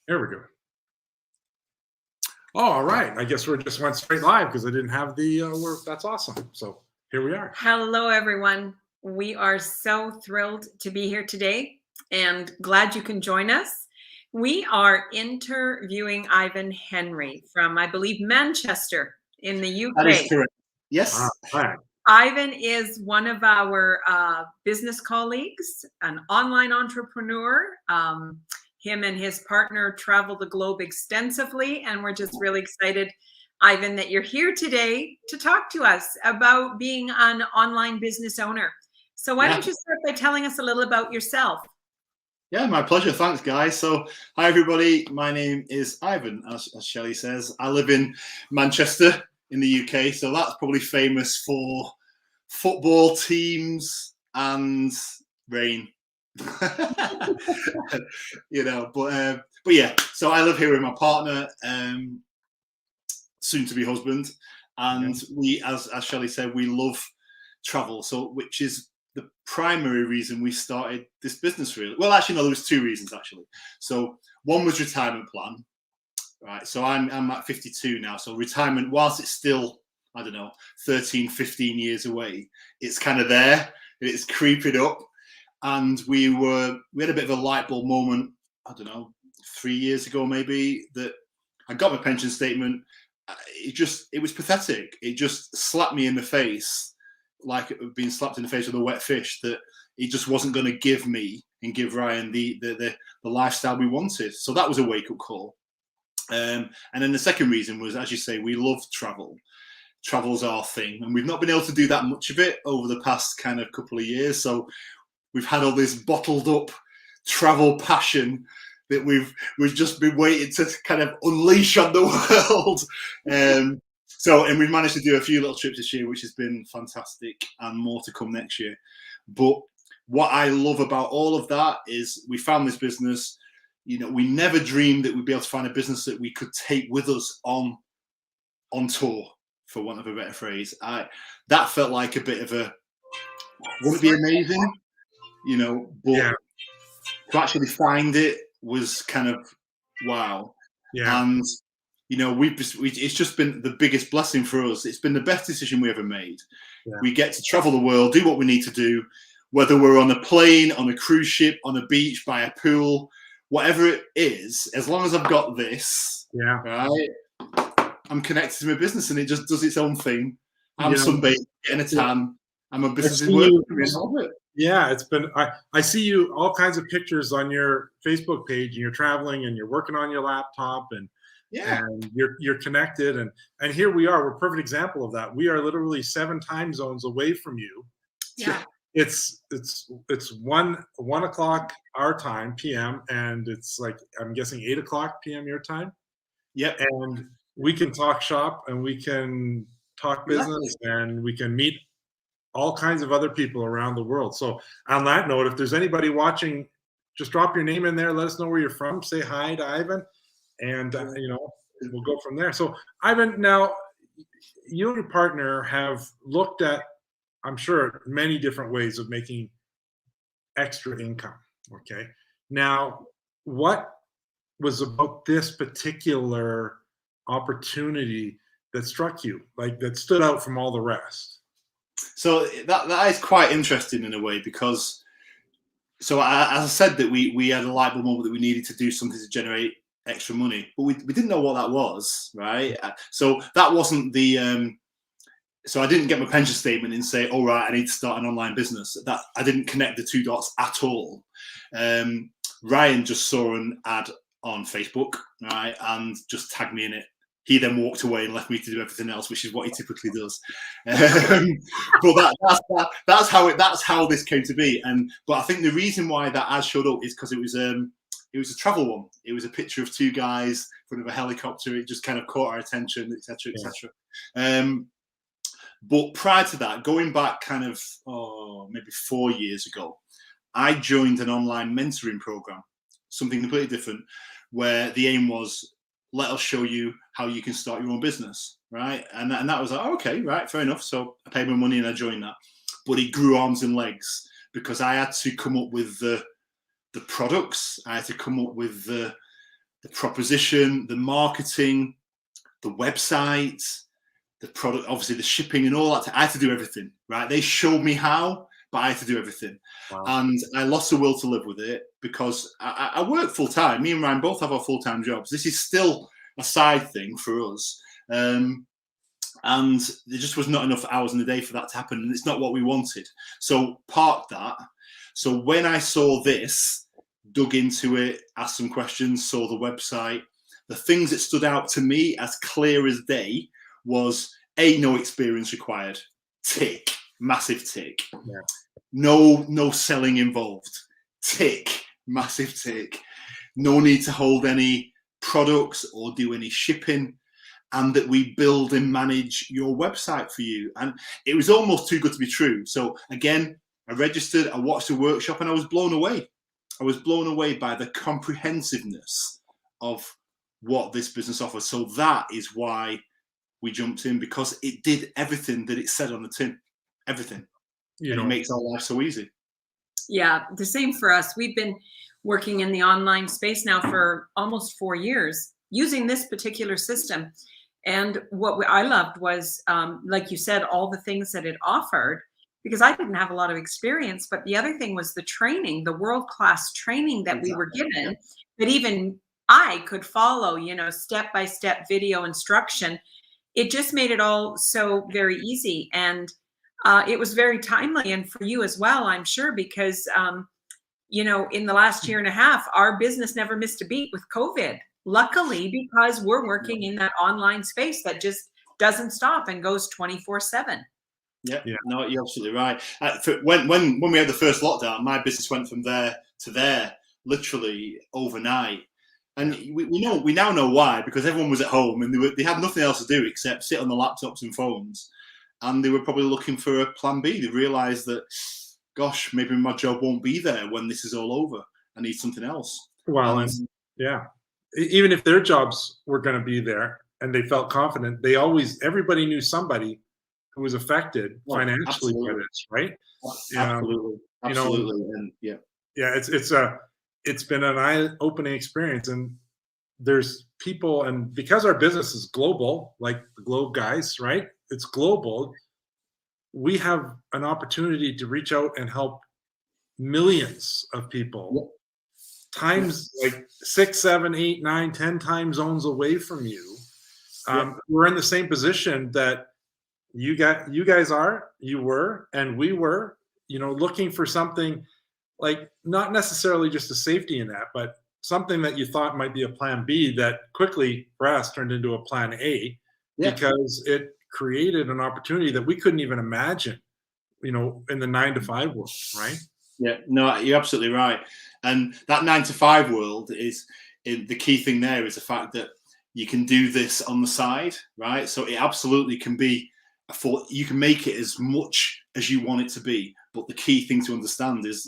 There we go. Oh, all right. I guess we just went straight live because I didn't have the word. That's awesome. So here we are. Hello, everyone. We are so thrilled to be here today and glad you can join us. We are interviewing Ivan Henry from, I believe, Manchester in the UK. That is correct. Yes. All right. Ivan is one of our business colleagues, an online entrepreneur. Him and his partner travel the globe extensively, and we're just really excited, Ivan, that you're here today to talk to us about being an online business owner. So why don't you start by telling us a little about yourself? Yeah, my pleasure. Thanks, guys. So, hi, everybody. My name is Ivan, as Shelley says. I live in Manchester in the UK, so that's probably famous for football teams and rain. But yeah, so I live here with my partner, soon to be husband, and we, as Shelley said, we love travel. So, which is the primary reason we started this business, really. Well, actually, no, there was two reasons actually. So one was retirement plan, right? So I'm at 52 now. So retirement, whilst it's still, I don't know, 13, 15 years away, it's kind of there. It's creeping up. And we had a bit of a light bulb moment, I don't know, 3 years ago maybe, that I got my pension statement. It was pathetic. It just slapped me in the face, like it had been slapped in the face with a wet fish, that it just wasn't going to give me and give Ryan the lifestyle we wanted. So that was a wake-up call. And then the second reason was, as you say, we love travel. Travel's our thing, and we've not been able to do that much of it over the past kind of couple of years. So we've had all this bottled up travel passion that we've just been waiting to kind of unleash on the world. And we've managed to do a few little trips this year, which has been fantastic, and more to come next year. But what I love about all of that is we found this business. You know, we never dreamed that we'd be able to find a business that we could take with us on tour, for want of a better phrase. That felt like a bit of a, wouldn't it be amazing? You know, but to actually find it was kind of wow. Yeah. And you know, it's just been the biggest blessing for us. It's been the best decision we ever made. Yeah. We get to travel the world, do what we need to do, whether we're on a plane, on a cruise ship, on a beach, by a pool, whatever it is. As long as I've got this, right, I'm connected to my business, and it just does its own thing. I'm sunbathing, getting a tan, and my business is working. Yeah, it's been. I see you all kinds of pictures on your Facebook page, and you're traveling, and you're working on your laptop, and you're connected, and here we are. We're a perfect example of that. We are literally 7 time zones away from you. Yeah, it's 1 o'clock our time, PM, and it's like, I'm guessing 8 o'clock PM your time. Yeah, and we can talk shop, and we can talk business, and we can meet all kinds of other people around the world. So on that note, if there's anybody watching, just drop your name in there. Let us know where you're from. Say hi to Ivan, and we'll go from there. So Ivan, now you and your partner have looked at, I'm sure, many different ways of making extra income. Okay. Now, what was about this particular opportunity that struck you, like that stood out from all the rest? So that is quite interesting in a way, because as I said, that we had a light bulb moment that we needed to do something to generate extra money, but we didn't know what that was, right? So that wasn't the so I didn't get my pension statement and say, all right, I need to start an online business. That I didn't connect the two dots at all. Ryan just saw an ad on Facebook, right, and just tagged me in it. He then walked away and left me to do everything else, which is what he typically does. But that's how this came to be. But I think the reason why that ad showed up is because it was a travel one. It was a picture of 2 guys in front of a helicopter. It just kind of caught our attention, etc., etc. But prior to that, going back kind of maybe 4 years ago, I joined an online mentoring program, something completely different, where the aim was, let us show you how you can start your own business, right? And that was like, okay, right, fair enough. So I paid my money and I joined that. But it grew arms and legs, because I had to come up with the products. I had to come up with the the proposition, the marketing, the website, the product, obviously the shipping and all that. I had to do everything, right? They showed me how, but I had to do everything. Wow. And I lost the will to live with it because I work full time. Me and Ryan both have our full-time jobs. This is still a side thing for us. And there just was not enough hours in the day for that to happen. And it's not what we wanted. So parked that. So when I saw this, dug into it, asked some questions, saw the website, the things that stood out to me as clear as day was no experience required. Tick, massive tick. Yeah. No selling involved. Tick, massive tick. No need to hold any products or do any shipping, and that we build and manage your website for you. And it was almost too good to be true. So again, I registered, I watched the workshop, and I was blown away. I was blown away by the comprehensiveness of what this business offers. So that is why we jumped in, because it did everything that it said on the tin, everything. And it makes our life so easy. Yeah, the same for us. We've been working in the online space now for almost 4 years using this particular system. And what I loved was, like you said, all the things that it offered, because I didn't have a lot of experience. But the other thing was the training, the world-class training that we were given, that even I could follow, step-by-step video instruction. It just made it all so very easy. And it was very timely, and for you as well, I'm sure, because, in the last year and a half, our business never missed a beat with COVID. Luckily, because we're working in that online space that just doesn't stop and goes 24/7. Yeah, no, you're absolutely right. When we had the first lockdown, my business went from there to there literally overnight. And we now know why, because everyone was at home and they had nothing else to do except sit on the laptops and phones. And they were probably looking for a plan B. They realized that, gosh, maybe my job won't be there when this is all over. I need something else. Well, and yeah, even if their jobs were going to be there and they felt confident, everybody knew somebody who was affected financially by this, right? Absolutely. And it's been an eye-opening experience. And there's people, and because our business is global, like the Globe guys, right? It's global. We have an opportunity to reach out and help millions of people, times like 6, 7, 8, 9, 10 time zones away from you. We're in the same position that you were, and we were, looking for something like not necessarily just a safety net, but something that you thought might be a plan B that quickly for us turned into a plan A, because it created an opportunity that we couldn't even imagine, in the 9-to-5 world, right? Yeah, no, you're absolutely right. And that 9-to-5 world the key thing there is the fact that you can do this on the side, right? So it absolutely can be you can make it as much as you want it to be. But the key thing to understand is,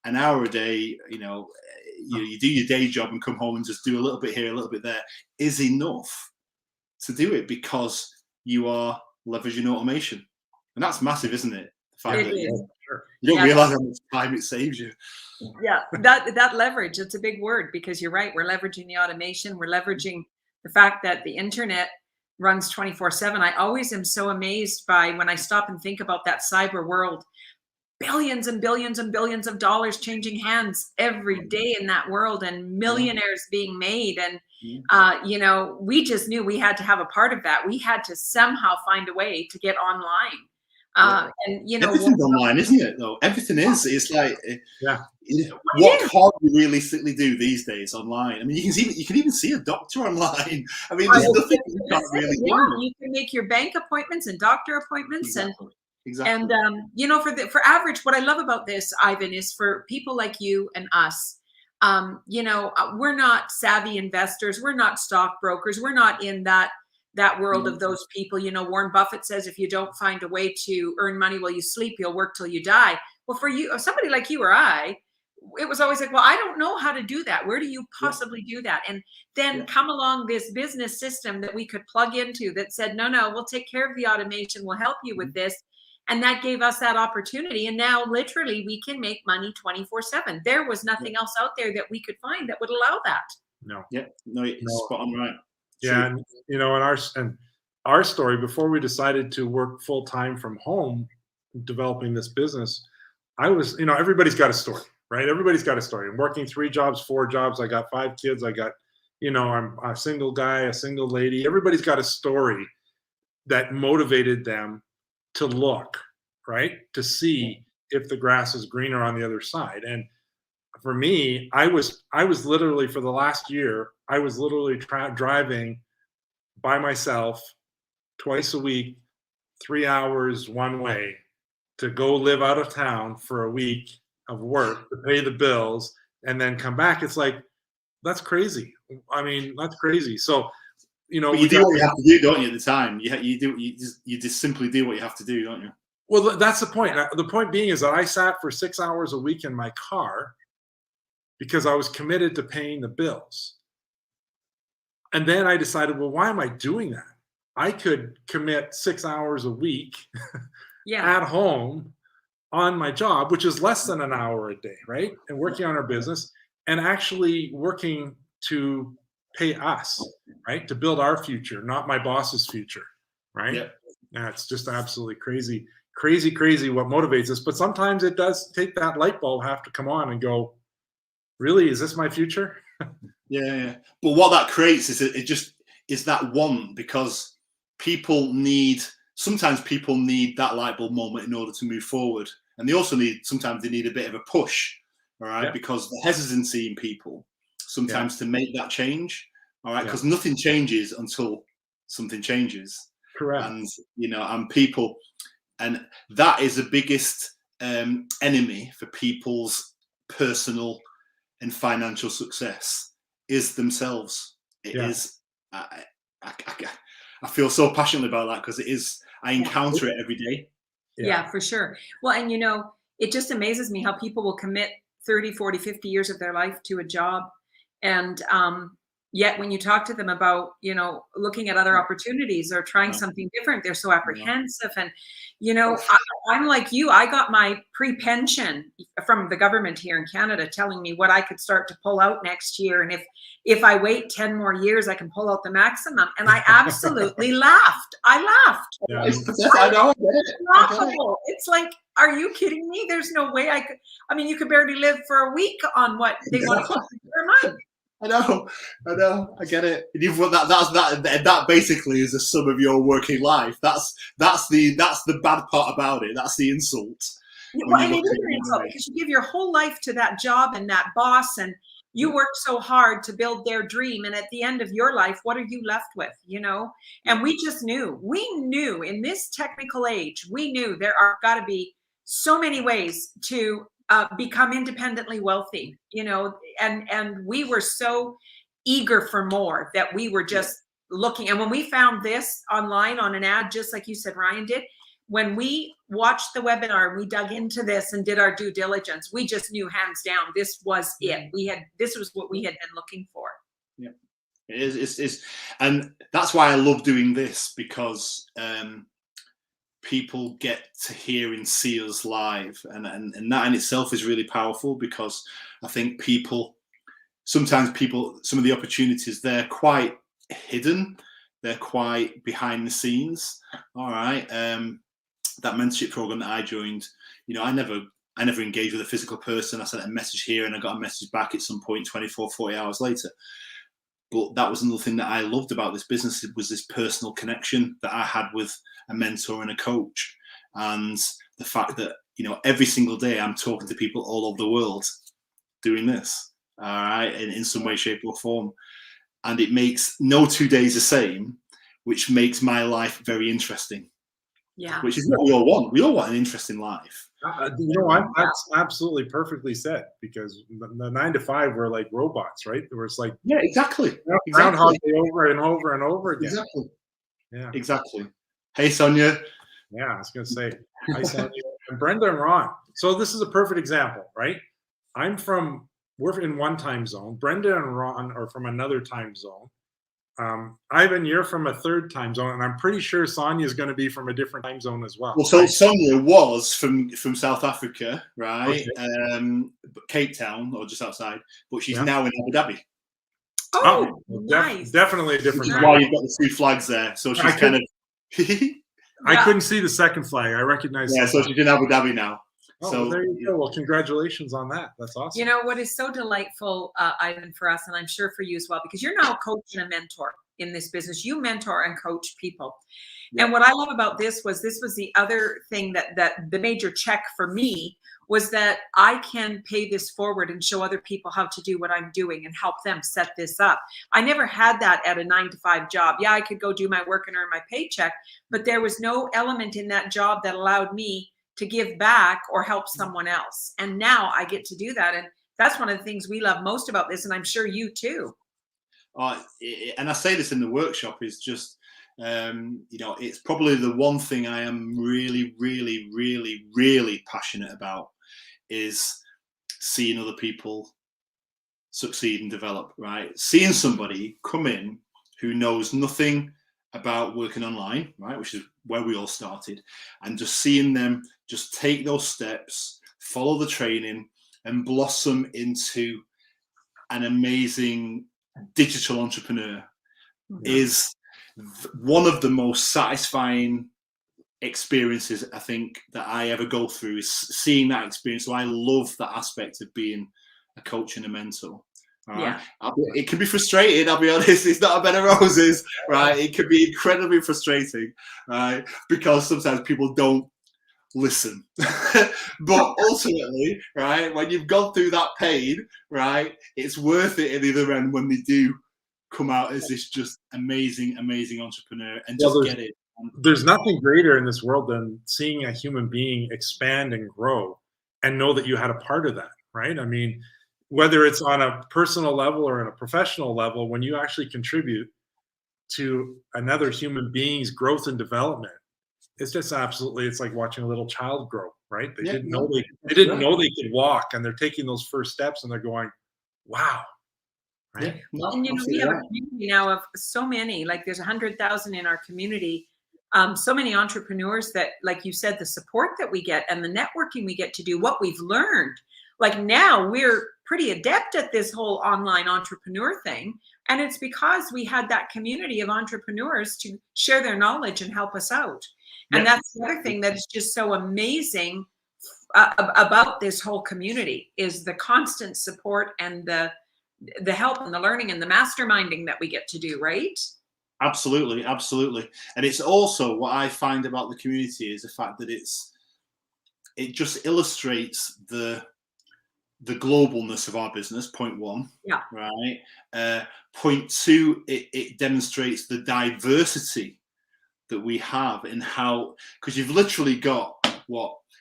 an hour a day, you do your day job and come home and just do a little bit here, a little bit there is enough to do it, because you are leveraging automation. And that's massive, isn't it? The fact that you don't realize how much time it saves you. Yeah, that leverage, it's a big word, because you're right. We're leveraging the automation. We're leveraging the fact that the internet runs 24/7. I always am so amazed by, when I stop and think about that cyber world, billions and billions and billions of dollars changing hands every day in that world, and millionaires being made. And, we just knew we had to have a part of that. We had to somehow find a way to get online. And everything's online, isn't it? Though everything is. It's like, what can you realistically do these days online? I mean, you can even see a doctor online. I mean, there's nothing you can't really do. You can make your bank appointments and doctor appointments, Exactly. and for average, what I love about this, Ivan, is for people like you and us. We're not savvy investors. We're not stockbrokers. We're not in that world of those people. Warren Buffett says, if you don't find a way to earn money while you sleep, you'll work till you die. Well, for you, somebody like you or I, it was always like, well, I don't know how to do that. Where do you possibly do that? And then come along this business system that we could plug into that said, no, we'll take care of the automation. We'll help you with this. And that gave us that opportunity. And now literally we can make money 24/7. There was nothing else out there that we could find that would allow that. No. Yeah, no, it's spot on right. Yeah, and in our story, before we decided to work full time from home, developing this business, I was, everybody's got a story, right? Everybody's got a story. I'm working 3 jobs, 4 jobs. I got 5 kids. I got, I'm a single guy, a single lady. Everybody's got a story that motivated them to look, right? To see if the grass is greener on the other side. And for me, I was literally, for the last year, I was literally driving by myself twice a week, 3 hours one way, to go live out of town for a week of work to pay the bills and then come back. It's like, that's crazy. I mean, that's crazy. So, but you do what you have to do, don't you? At the time, you just simply do what you have to do, don't you? Well, that's the point. The point being is that I sat for 6 hours a week in my car because I was committed to paying the bills. And then I decided, well, why am I doing that? I could commit 6 hours a week at home on my job, which is less than an hour a day, right? And working on our business and actually working to pay us, right? To build our future, not my boss's future, right? Yeah, it's just absolutely crazy what motivates us. But sometimes it does take that light bulb have to come on and go, really, is this my future? Yeah. But what that creates is that one, because sometimes people need that light bulb moment in order to move forward. And they also sometimes they need a bit of a push, all right? Because the hesitancy in people sometimes to make that change, all right? Because nothing changes until something changes. Correct. And, and people, and that is the biggest enemy for people's personal and financial success is themselves. It is, I feel so passionately about that because it is, I encounter it every day. Yeah, for sure. Well, and it just amazes me how people will commit 30, 40, 50 years of their life to a job. And yet when you talk to them about, looking at other opportunities or trying something different, they're so apprehensive. And, I'm like you, I got my pre-pension from the government here in Canada telling me what I could start to pull out next year. And if I wait 10 more years, I can pull out the maximum. And I absolutely laughed. I lauged. Yeah. I know. It's laughable. It's like, are you kidding me? There's no way I could. I mean, you could barely live for a week on what they want to put per month. I know, I get it. That basically is a sum of your working life. That's the bad part about it. That's the insult. Well, and it is an insult because you give your whole life to that job and that boss, and you work so hard to build their dream. And at the end of your life, what are you left with? And we knew in this technical age, we knew there are got to be so many ways to become independently wealthy, and we were so eager for more that we were just looking. And when we found this online on an ad, just like you said, Ryan did, when we watched the webinar, we dug into this and did our due diligence. We just knew hands down, this was it. This was what we had been looking for. Yeah, it is. And that's why I love doing this, because people get to hear and see us live, and that in itself is really powerful, because I think some of the opportunities, they're quite hidden, they're quite behind the scenes. All right, that mentorship program that I joined, I never engaged with a physical person. I sent a message here and I got a message back at some point 24, 40 hours later. But that was another thing that I loved about this business. It was this personal connection that I had with a mentor and a coach, and the fact that every single day I'm talking to people all over the world doing this, all right, in some way, shape, or form, and it makes no 2 days the same, which makes my life very interesting. Yeah, which is what we all want. We all want an interesting life. That's absolutely perfectly said, because the 9 to 5 were like robots, right? There was like exactly. Groundhog Day over and over and over again. Exactly. Yeah. Exactly. Hey, Sonia. Yeah, I was going to say, hi, Sonia. And Brenda and Ron. So this is a perfect example, right? We're in one time zone. Brenda and Ron are from another time zone. Ivan, you're from a third time zone, and I'm pretty sure Sonia is going to be from a different time zone as well. Well, so Sonia was from South Africa, right? Okay. Cape Town, or just outside, but she's now in Abu Dhabi. Oh, nice. Definitely a different Which is kind. why you've got the two flags there. So she's kind of. I couldn't see the second flag. I recognize. Yeah, so she's in Abu Dhabi now. Oh, So well, there you go. Well, congratulations on that. That's awesome. You know what is so delightful, Ivan, for us, and I'm sure for you as well, because you're now a coach and a mentor in this business. You mentor and coach people. Yeah. And what I love about this was the other thing that the major check for me was that I can pay this forward and show other people how to do what I'm doing and help them set this up. I never had that at a 9-to-5 job. Yeah, I could go do my work and earn my paycheck, but there was no element in that job that allowed me to give back or help someone else. And now I get to do that. And that's one of the things we love most about this. And I'm sure you too. And I say this in the workshop is just, it's probably the one thing I am really, really, really, really passionate about is seeing other people succeed and develop, right? Seeing somebody come in who knows nothing about working online, right, which is where we all started, and just seeing them just take those steps, follow the training, and blossom into an amazing digital entrepreneur is one of the most satisfying experiences I think that I ever go through, is seeing that experience. So I love that aspect of being a coach and a mentor. Right? Yeah. It can be frustrating, I'll be honest. It's not a bed of roses, right? It can be incredibly frustrating, right? Because sometimes people don't listen. But ultimately, right, when you've gone through that pain, right, it's worth it at the other end when they do come out as this just amazing, amazing entrepreneur and just get it. There's nothing greater in this world than seeing a human being expand and grow and know that you had a part of that, right? I mean, whether it's on a personal level or on a professional level, when you actually contribute to another human being's growth and development, it's just absolutely, it's like watching a little child grow, right? They didn't know they could walk, and they're taking those first steps and they're going, wow. Right. Yeah. And we have a community now of so many, like there's 100,000 in our community. So many entrepreneurs that, like you said, the support that we get and the networking we get to do, what we've learned. Like now we're pretty adept at this whole online entrepreneur thing. And it's because we had that community of entrepreneurs to share their knowledge and help us out. And that's the other thing that is just so amazing about this whole community is the constant support and the help and the learning and the masterminding that we get to do, right? Absolutely, absolutely. And it's also what I find about the community is the fact that it just illustrates the globalness of our business, point one. Yeah. Right. Point two, it demonstrates the diversity that we have in how, because you've literally got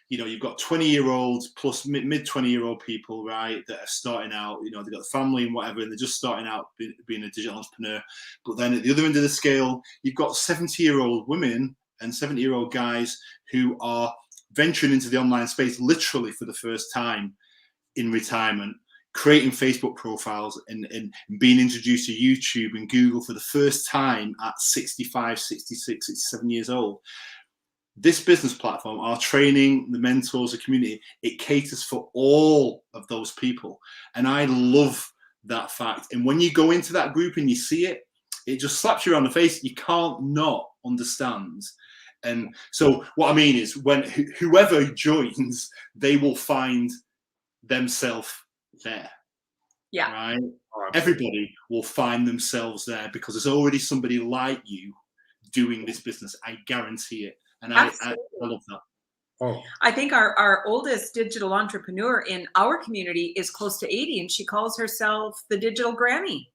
you've got 20-year-olds plus mid 20-year-old people, right, that are starting out, they've got the family and whatever, and they're just starting out being a digital entrepreneur. But then at the other end of the scale, you've got 70-year-old women and 70-year-old guys who are venturing into the online space literally for the first time in retirement, creating Facebook profiles and being introduced to YouTube and Google for the first time at 65, 66, 67 years old. This business platform, our training, the mentors, the community, it caters for all of those people. And I love that fact. And when you go into that group and you see it, it just slaps you around the face. You can't not understand. And so what I mean is when whoever joins, they will find themselves there. Yeah. Right? Everybody will find themselves there because there's already somebody like you doing this business. I guarantee it. And I love that. Oh. I think our oldest digital entrepreneur in our community is close to 80, and she calls herself the digital granny.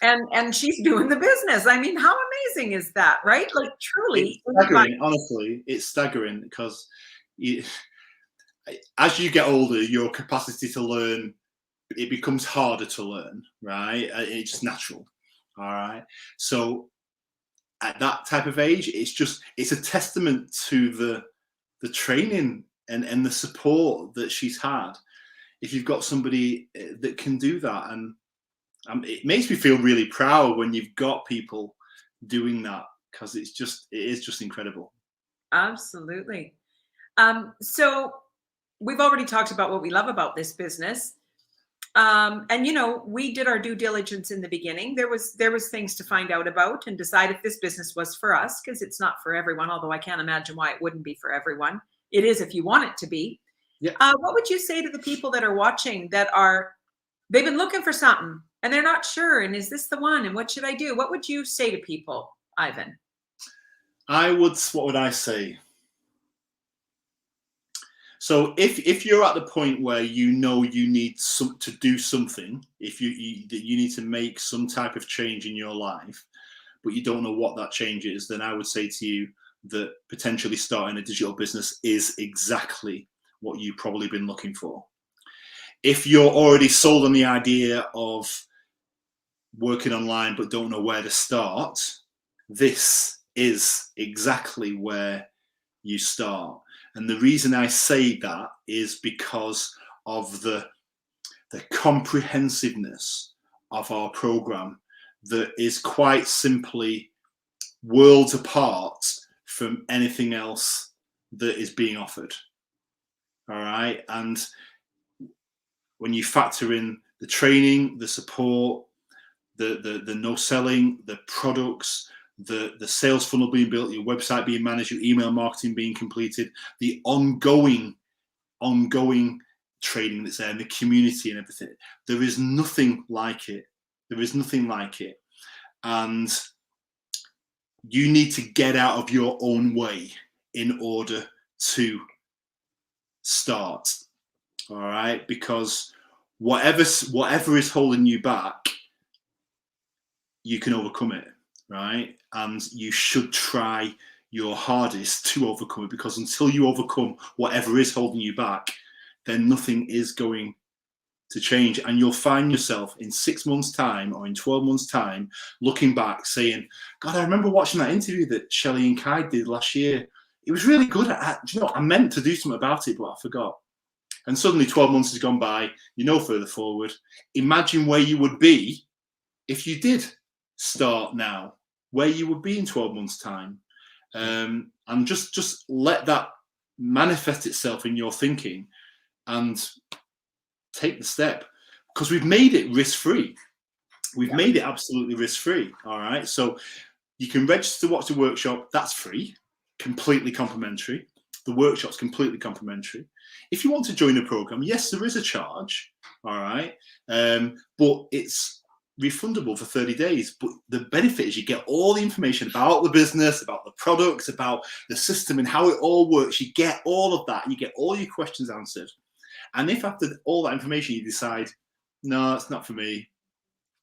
And she's doing the business. I mean, how amazing is that, right? Like truly. It's staggering, honestly, it's staggering because as you get older, your capacity to learn, it becomes harder to learn, right? It's just natural. All right. So at that type of age, it's a testament to the training and the support that she's had. If you've got somebody that can do that, and it makes me feel really proud when you've got people doing that because it is just incredible. Absolutely. So we've already talked about what we love about this business. And you know, we did our due diligence in the beginning. There was things to find out about and decide if this business was for us, because it's not for everyone, although I can't imagine why it wouldn't be for everyone. It is if you want it to be. Yeah. What would you say to the people that are watching that they've been looking for something and they're not sure, and is this the one, and what should I do? What would you say to people, Ivan? What would I say? So if you're at the point where you know you need to do something, if you need to make some type of change in your life, but you don't know what that change is, then I would say to you that potentially starting a digital business is exactly what you've probably been looking for. If you're already sold on the idea of working online but don't know where to start, this is exactly where you start. And the reason I say that is because of the comprehensiveness of our program, that is quite simply worlds apart from anything else that is being offered. All right. And when you factor in the training, the support, the no selling, the products, the sales funnel being built, your website being managed, your email marketing being completed, the ongoing training that's there, and the community and everything, there is nothing like it. There is nothing like it. And you need to get out of your own way in order to start. All right, because whatever is holding you back, you can overcome it, right? And you should try your hardest to overcome it, because until you overcome whatever is holding you back, then nothing is going to change. And you'll find yourself in 6 months' time or in 12 months' time looking back saying, God, I remember watching that interview that Shelley and Kai did last year. It was really good. I meant to do something about it, but I forgot. And suddenly 12 months has gone by, further forward. Imagine where you would be if you did start now, where you would be in 12 months' time. And just let that manifest itself in your thinking and take the step, because we've made it risk-free. We've made it absolutely risk-free. All right. So you can register to watch the workshop. That's free, completely complimentary. The workshop's completely complimentary. If you want to join the program, yes, there is a charge. All right. But it's refundable for 30 days. But the benefit is you get all the information about the business, about the products, about the system and how it all works. You get all of that. You get all your questions answered. And if after all that information you decide, no, it's not for me,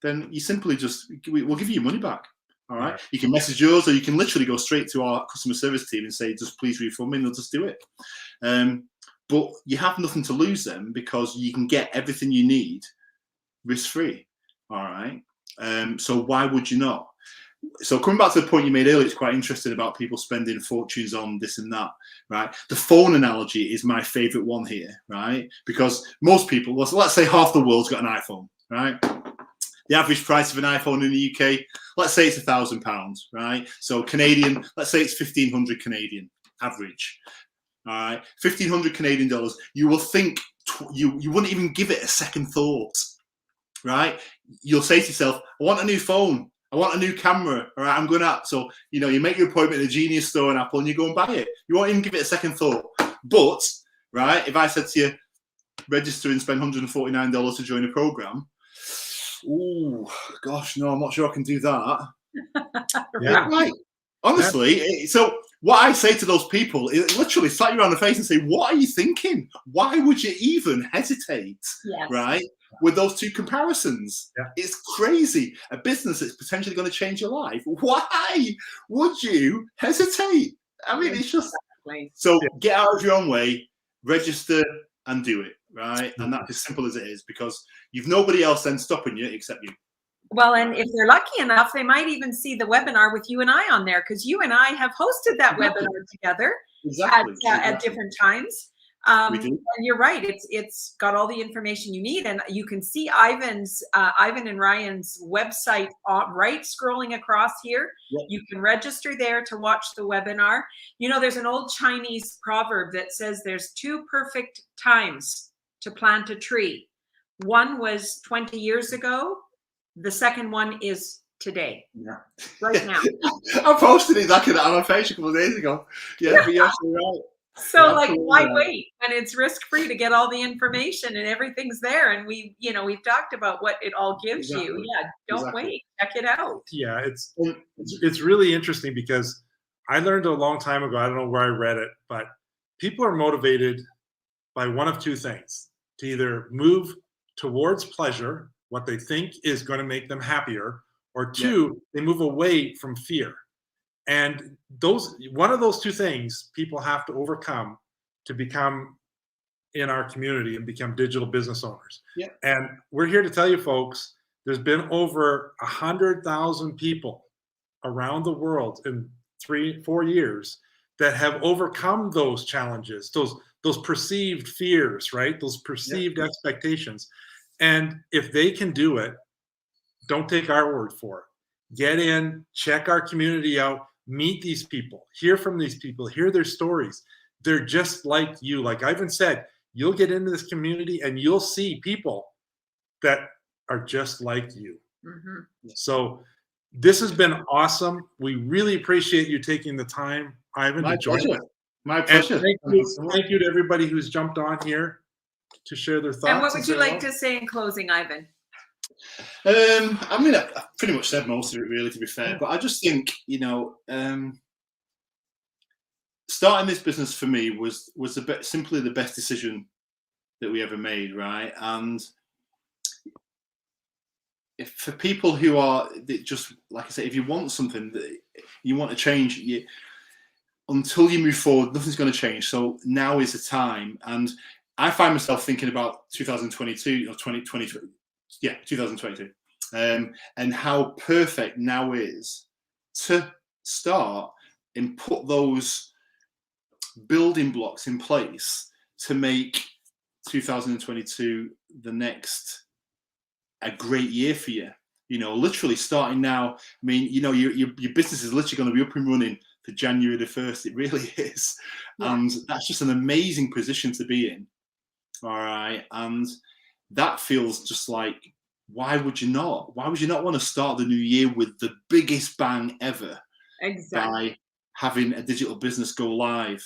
then you simply we'll give you your money back. All right. You can message yours, or you can literally go straight to our customer service team and say, just please refund me, and they'll just do it. But you have nothing to lose then, because you can get everything you need risk-free. All right. So why would you not? So coming back to the point you made earlier, it's quite interesting about people spending fortunes on this and that, right? The phone analogy is my favorite one here, right? Because most people, let's say half the world's got an iPhone, right? The average price of an iPhone in the UK, let's say it's £1,000, right? So Canadian, let's say it's 1,500 Canadian average, all right? 1,500 Canadian dollars. You will think, you wouldn't even give it a second thought, right? You'll say to yourself, I want a new phone. I want a new camera. All right, I'm going out. So, you make your appointment at the Genius store in Apple and you go and buy it. You won't even give it a second thought. But, right, if I said to you, register and spend $149 to join a program, oh, gosh, no, I'm not sure I can do that. Yeah. Right. Honestly, so what I say to those people is literally slap you around the face and say, what are you thinking? Why would you even hesitate? Yes. Right? With those two comparisons. Yeah. It's crazy. A business that's potentially going to change your life. Why would you hesitate? I mean, it's just so get out of your own way, register and do it, right? And that's as simple as it is, because you've nobody else then stopping you except you. Well, and if they're lucky enough, they might even see the webinar with you and I on there, because you and I have hosted that webinar together at different times. And you're right. It's got all the information you need, and you can see Ivan and Ryan's website right scrolling across here. Yep. You can register there to watch the webinar. There's an old Chinese proverb that says there's 2 perfect times to plant a tree: One was 20 years ago. The second one is today, Yeah. right now. I posted exactly that on my page a couple of days ago. Yeah, but you're absolutely right. So Yeah, like, absolutely why right. wait when it's risk-free to get all the information and everything's there? And we've talked about what it all gives you. Exactly. Yeah, don't Exactly. wait. Check it out. Yeah, it's really interesting because I learned a long time ago, I don't know where I read it, but people are motivated by one of two things: to either move towards pleasure, what they think is going to make them happier, or two, they move away from fear. And one of those two things people have to overcome to become in our community and become digital business owners. Yeah. And we're here to tell you folks, there's been over 100,000 people around the world in 3-4 years that have overcome those challenges, those perceived fears, right? Those perceived expectations. And if they can do it, don't take our word for it. Get in, check our community out, meet these people, hear from these people, hear their stories. They're just like you. Like Ivan said, you'll get into this community and you'll see people that are just like you. Mm-hmm. So this has been awesome. We really appreciate you taking the time, Ivan, to join us. My pleasure. Thank you to everybody who's jumped on here to share their thoughts. And what would you like to say in closing, Ivan? I mean, I pretty much said most of it, really, to be fair. But I just think, starting this business for me was simply the best decision that we ever made, right? And for people who are just, like I say, if you want something that you want to change, until you move forward, nothing's going to change. So now is the time. And I find myself thinking about 2022 or 2022. Yeah, 2022. And how perfect now is to start and put those building blocks in place to make 2022 the next a great year for you. Literally starting now. I mean, your business is literally going to be up and running for January the 1st. It really is. Yeah. And that's just an amazing position to be in. All right. And that feels just like, why would you not? Why would you not want to start the new year with the biggest bang ever? Exactly. By having a digital business go live?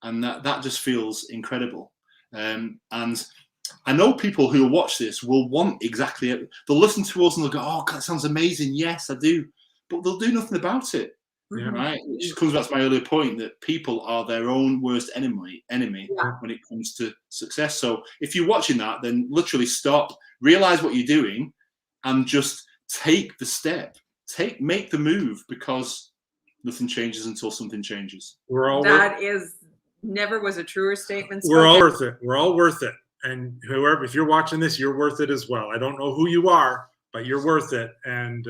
And that just feels incredible. And I know people who will watch this will want exactly it. They'll listen to us and they'll go, "Oh, that sounds amazing. Yes, I do." But they'll do nothing about it. Yeah. Right? Which comes back to my earlier point that people are their own worst enemy when it comes to success. So if you're watching that, then literally stop, realize what you're doing, and just take the step. Make the move, because nothing changes until something changes. Never was a truer statement. We're all worth it. We're all worth it. And if you're watching this, you're worth it as well. I don't know who you are, but you're worth it, and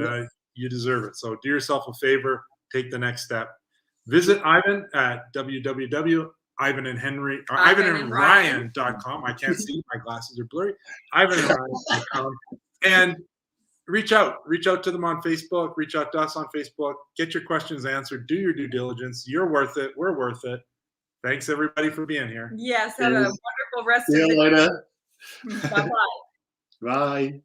you deserve it. So do yourself a favor. Take the next step. Visit Ivan at ivanandryan.com. I can't see. My glasses are blurry. ivanandryan.com. And reach out to them on Facebook. Reach out to us on Facebook. Get your questions answered. Do your due diligence. You're worth it. We're worth it. Thanks, everybody, for being here. Yes. Have a wonderful rest of the day. See you later. Bye-bye. Bye.